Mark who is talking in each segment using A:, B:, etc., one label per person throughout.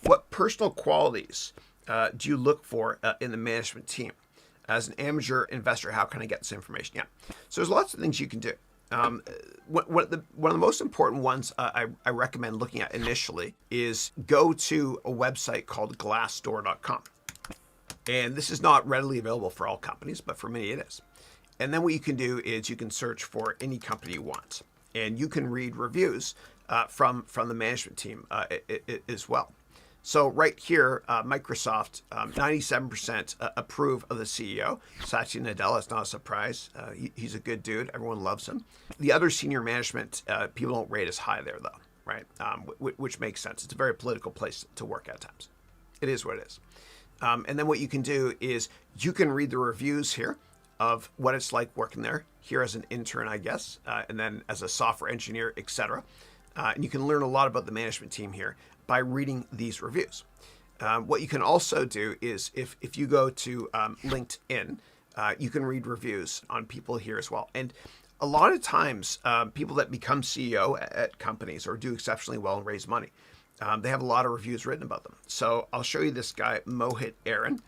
A: What personal qualities do you look for in the management team? As an amateur investor, how can I get this information? Yeah. So there's lots of things you can do. One of the most important ones I recommend looking at initially is go to a website called glassdoor.com. And this is not readily available for all companies, but for many it is. And then what you can do is you can search for any company you want. And you can read reviews from the management team as well. So right here, Microsoft, 97% approve of the CEO. Satya Nadella is not a surprise. He's a good dude. Everyone loves him. The other senior management, people don't rate as high there, though, right? Which makes sense. It's a very political place to work at times. It is what it is. And then what you can do is you can read the reviews here of what it's like working there, here as an intern, I guess, and then as a software engineer, etc. And you can learn a lot about the management team here by reading these reviews. What you can also do is if you go to LinkedIn, you can read reviews on people here as well. And a lot of times, people that become CEO at companies or do exceptionally well and raise money, they have a lot of reviews written about them. So I'll show you this guy, Mohit Aaron.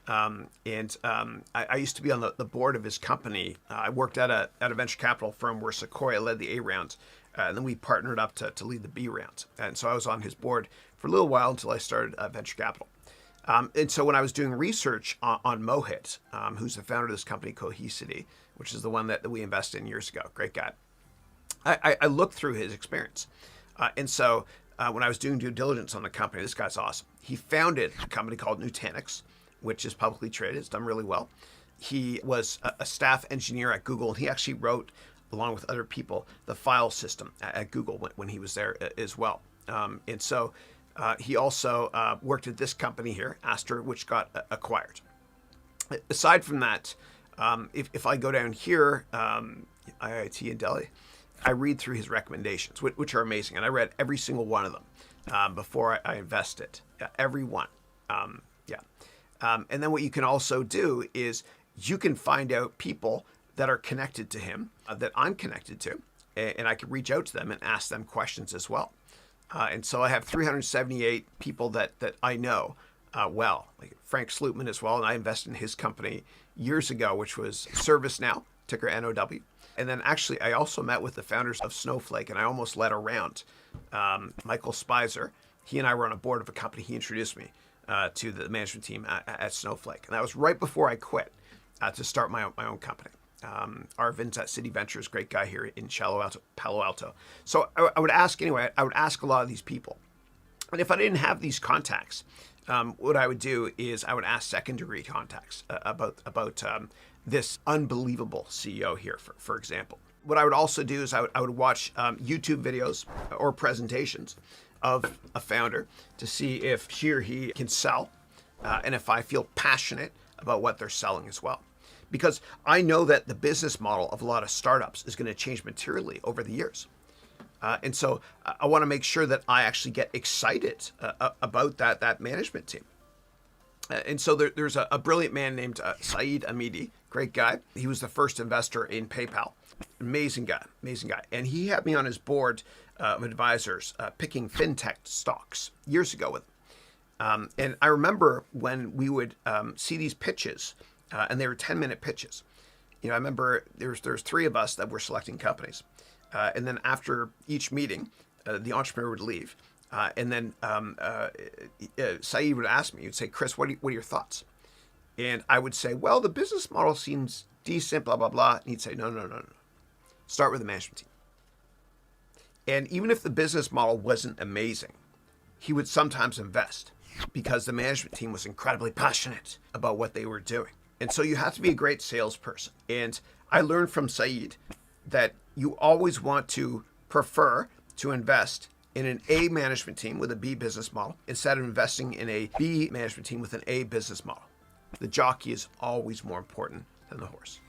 A: I used to be on the board of his company. I worked at a venture capital firm where Sequoia led the A round. And then we partnered up to lead the B round. And so I was on his board for a little while until I started venture capital. And so when I was doing research on Mohit, who's the founder of this company, Cohesity, which is the one that we invested in years ago, great guy, I looked through his experience. And so when I was doing due diligence on the company, this guy's awesome. He founded a company called Nutanix, which is publicly traded. It's done really well. He was a staff engineer at Google, and he actually wrote, along with other people, the file system at Google when he was there as well. And so he also worked at this company here, Aster, which got acquired. Aside from that, if I go down here, IIT in Delhi, I read through his recommendations, which are amazing. And I read every single one of them before I invested. Every one. And then what you can also do is you can find out people that are connected to him, that I'm connected to, and I can reach out to them and ask them questions as well. And so I have 378 people that I know well, like Frank Slootman as well, and I invested in his company years ago, which was ServiceNow, ticker NOW. And then actually I also met with the founders of Snowflake, and I almost led a round. Michael Spicer, he and I were on a board of a company. He introduced me to the management team at Snowflake. And that was right before I quit to start my own company. Arvind's at City Ventures, great guy here in Palo Alto. So I would ask anyway, I would ask a lot of these people. And if I didn't have these contacts, what I would do is I would ask second degree contacts about this unbelievable CEO here, for example. What I would also do is I would watch YouTube videos or presentations of a founder to see if she or he can sell, and if I feel passionate about what they're selling as well. Because I know that the business model of a lot of startups is going to change materially over the years. And so I want to make sure that I actually get excited about that management team. And so there's a brilliant man named Saeed Amidi, great guy. He was the first investor in PayPal. Amazing guy. And he had me on his board of advisors picking fintech stocks years ago with him. And I remember when we would see these pitches, and they were 10-minute pitches. I remember there's three of us that were selecting companies. And then after each meeting, the entrepreneur would leave. And then Saeed would ask me, he'd say, Chris, what are your thoughts? And I would say, well, the business model seems decent, blah, blah, blah. And he'd say, no. Start with the management team. And even if the business model wasn't amazing, he would sometimes invest because the management team was incredibly passionate about what they were doing. And so you have to be a great salesperson. And I learned from Saeed that you always want to prefer to invest in an A management team with a B business model instead of investing in a B management team with an A business model. The jockey is always more important than the horse.